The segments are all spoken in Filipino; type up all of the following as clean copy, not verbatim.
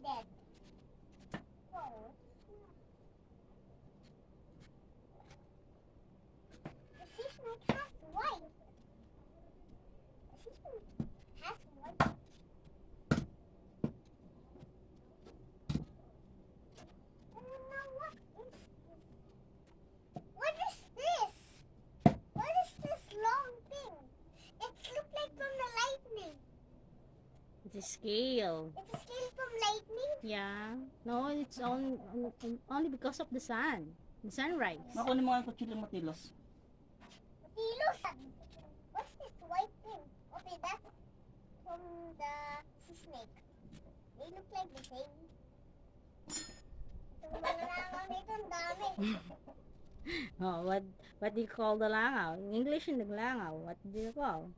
dead. Oh. The sea snake has white. The sea snake has white. I don't know what is this. What is this? What is this long thing? It looks like from the lightning. It's a scale. It's a scale from lightning. Yeah. No, it's only because of the sun. The sunrise. Nakunin mo nga yung kutsilyo mo, Tilos. Tilos. What's this white thing? Okay, that's from the sea snake. They look like the same. Itong mga langaw nito, ang dami. Oh, what do you call the langaw? In English, yung langaw. What do you call?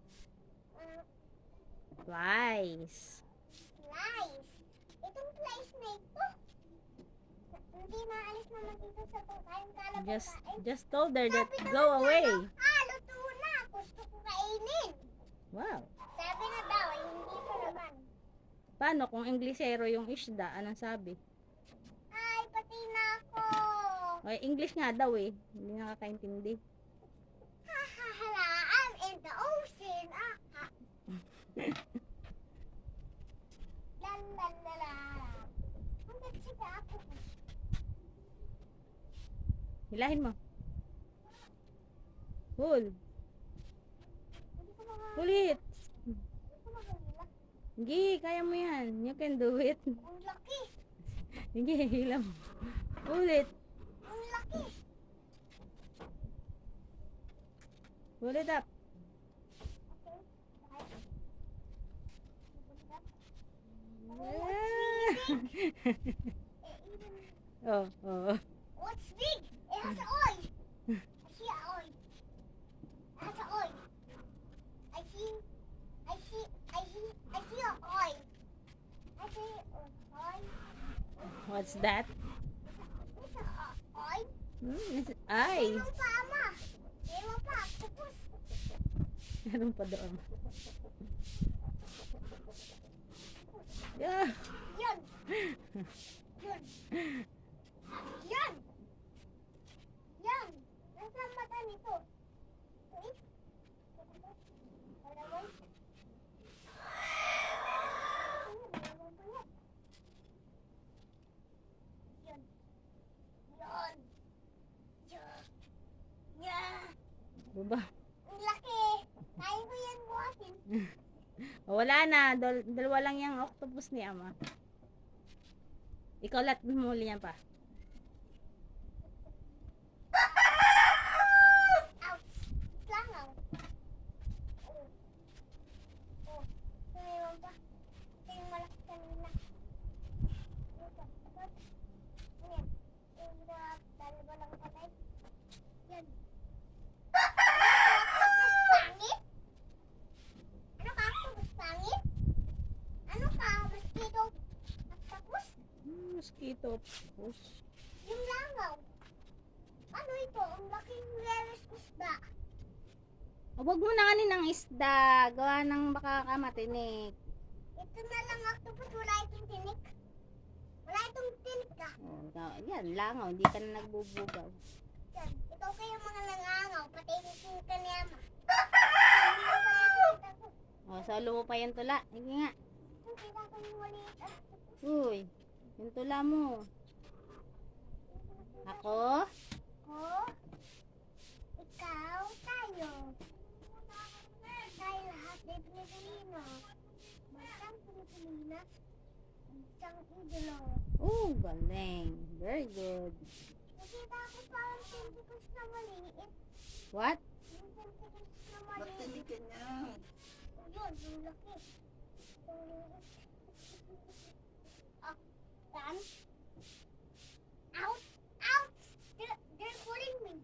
Flies. Flies. Itong fly snake to. Hindi naalis naman dito sa pagkain kalabang Just told her that Sabi go naman away. niya, luto na. Gusto ko kainin. Wow. Sabi na daw, ay hindi pa naman. Paano kung Inglesero yung isda? Anong sabi? Ay, pati na ako. Ay, English nga daw eh. Hindi nakakaintindi. Hahahala, I'm in the ocean. Lalalala. Hanggang siya ako. Hilahin mo. Hul. Hindi ko mga... Ulit. Hindi ko magalila. Hindi, kaya mo yan. You can do it. Ang laki. Hindi, hila mo. Ulit. Ang laki. Pull it up. Okay. Okay. Oh, oh. What's big? It has oil. I see oil. It has oil. I see a oil. I see oil. What's that? It's a oil. It's ay. Meron pa, ama. Meron pa. Tapos. Meron pa doon. Yeah. Yun. Yun. Yan! Yan! Nasa ang mata nito? Ito eh? Dalawan? Dalawan pa yan. Yan. Yan. Yan. Yan. Baba. Ang laki! Kaya ko yan buhatin. Oh, wala na. Dalawa lang yung octopus ni Ama. Ikaw lahat muli yan pa. Ouch! Langaw. Oh. Oh. Mayroon pa. Ito yung malaki kanina. Ito. Ito. Yan. Yung dalawa lang patay. Yan. Octopus pangit? Ano ka? Octopus pangit? Ano ka? Mosquito? Octopus? Mosquito. Octopus. Yung langaw. Ano ito? Ang laking reres isda. Huwag mo na kanin ng isda. Gawa ng makakamatinik. Ito na lang octopus. Wala itong tinik. Wala itong tinik ka. Oh, yan, langaw. Hindi ka na nagbubugaw. Yan. Ikaw kayo mga nangangaw. Patinisin ka ni Ama. Oh, solo mo pa yung tula. Sige nga. Kita ko yung maliit octopus. Uy, yung tula mo. Ako? Ko? Ikaw? Tayo. Tayo lahat ay Pilipino. Bansang Pilipinas. Bansang idolo. Oh, galing. Very good. Nakita ko parang tentacles na maliit. What? Yung tentacles na Ba't maliit. hindi kanya? Oh, yun, yung laki. Yung liit. Ah, Dan? Ouch! Ouch! They're pulling me.